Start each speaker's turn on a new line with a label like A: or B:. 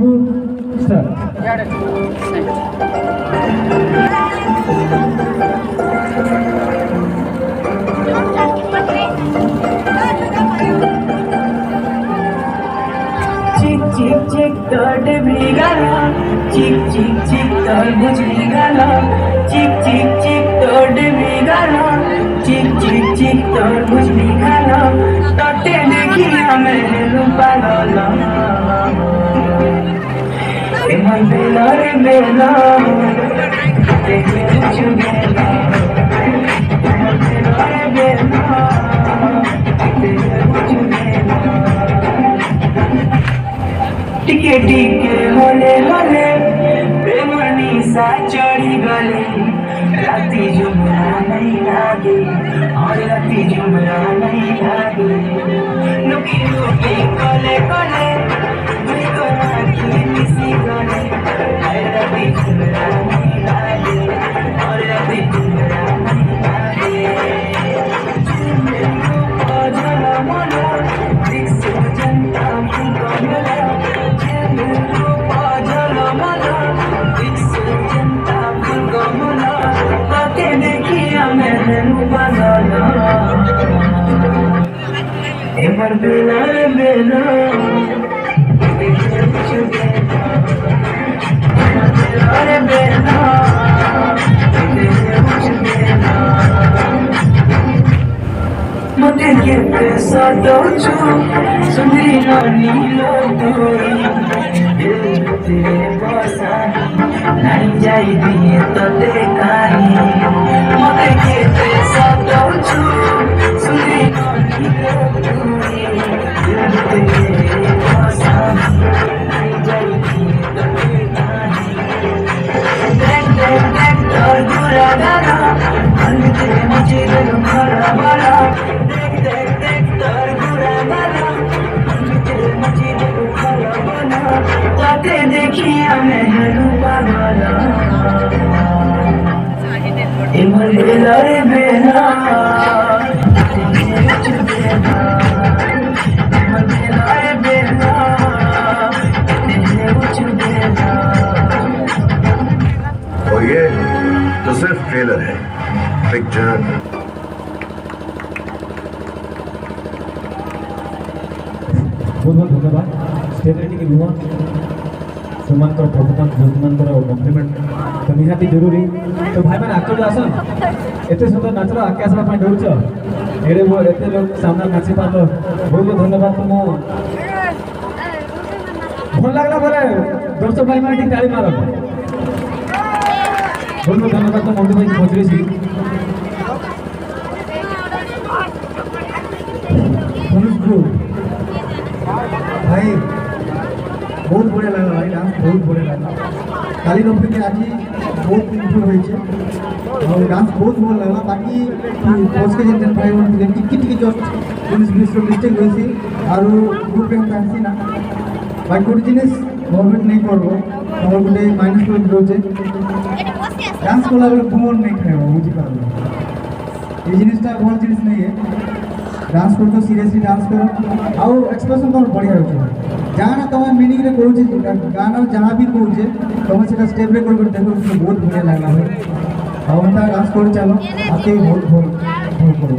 A: 2 start.
B: चिक चिक चिक तोड़ भीगाला, चिक चिक चिक तरबूज भीगाला, चिक चिक चिक तोड़ भीगाला, चिक चिक चिक तरबूज भीगाला, तोटे देखी हमें लुपा लाला, एमन बेला रे बेला, देखे कुछ बेला, एमन बेला रे बेला, देखे कुछ बेला। टिके टिके होले होले बेमनी सा चढ़ी गले, राती जुमरा नहीं लागे और राती जुमरा नहीं लागे, लुकी लुकी कले कले दुई कला की मिसी गले, राती जुमरा नहीं लागे और राती जुमरा नहीं लागे। जला मना दिक्सु जनता की कमला, एमर बेला रे बेला, देखे कुछ बेला, एमर बेला रे बेला, देखे कुछ बेला। मते के सादो छु सुंदरी रानी लो तोरी, दिल तेरे बसानी नहीं जाई दिए तो देखाई, मते के सादो छु सुंदरी रानी लो तोरी, दिल तेरे बसानी नहीं जाई दिए तो देखाई। देख देख देख तोर बुरा गाना, मन तेरे मुझे दिल भरा भरा, देख देख देख तोर बुरा गाना, मन तेरे मुझे दिल भरा भरा, ताके देखी हमें रूपा भरा, एमर बेला रे बेला, देखे कुछ बेला, एमर बेला रे बेला, देखे कुछ बेला।
C: और ये तो सिर्फ ट्रेलर है, पिक्चर
A: बहुत बहुत धन्यवाद स्टेट के युवा सम्मान कर परफॉर्मेंस सम्मान कर कॉम्प्लीमेंट तो निहाती जरूरी। तो भाई मैंने आकर आसन एते सुंदर नाचर आके आसवा पाई डरुच एरे वो एते लोग सामने नाची पालो, बहुत बहुत धन्यवाद। तुम भल लागला बोले दर्शक भाई मैंने ठीक ताली मारो, बहुत बहुत धन्यवाद। तो मंडू भाई पहुंच रही भाई बहुत बढ़िया लगा भाई, डांस बहुत बढ़िया लगा, काली अपेक्षा आज बहुत इम्प्रूव हो डांस बहुत भल लगा। बाकी फर्स्ट के जेन भाई थे टिकी टिकी जस्ट मिस्टेक होती और ग्रुप में आसी ना, बाकी गोटे जिनिस गवर्नमेंट नहीं करब तुम गोटे माइनस पॉइंट रोचे डांस कला बेले फोन नहीं खाइब, बुझीपार ये जिनिसटा भल जिनिस नहीं है। डांस कर तो सीरियसली डांस कर आउ एक्सप्रेशन तुम बढ़िया रखे, जहाँ तुम मीनिंग रे करूचे गाना जहाँ भी करूचे तुम से स्टेप रे कर देखो बहुत बढ़िया लगा भाई, और डांस कर चलो आते बहुत भल भल करो।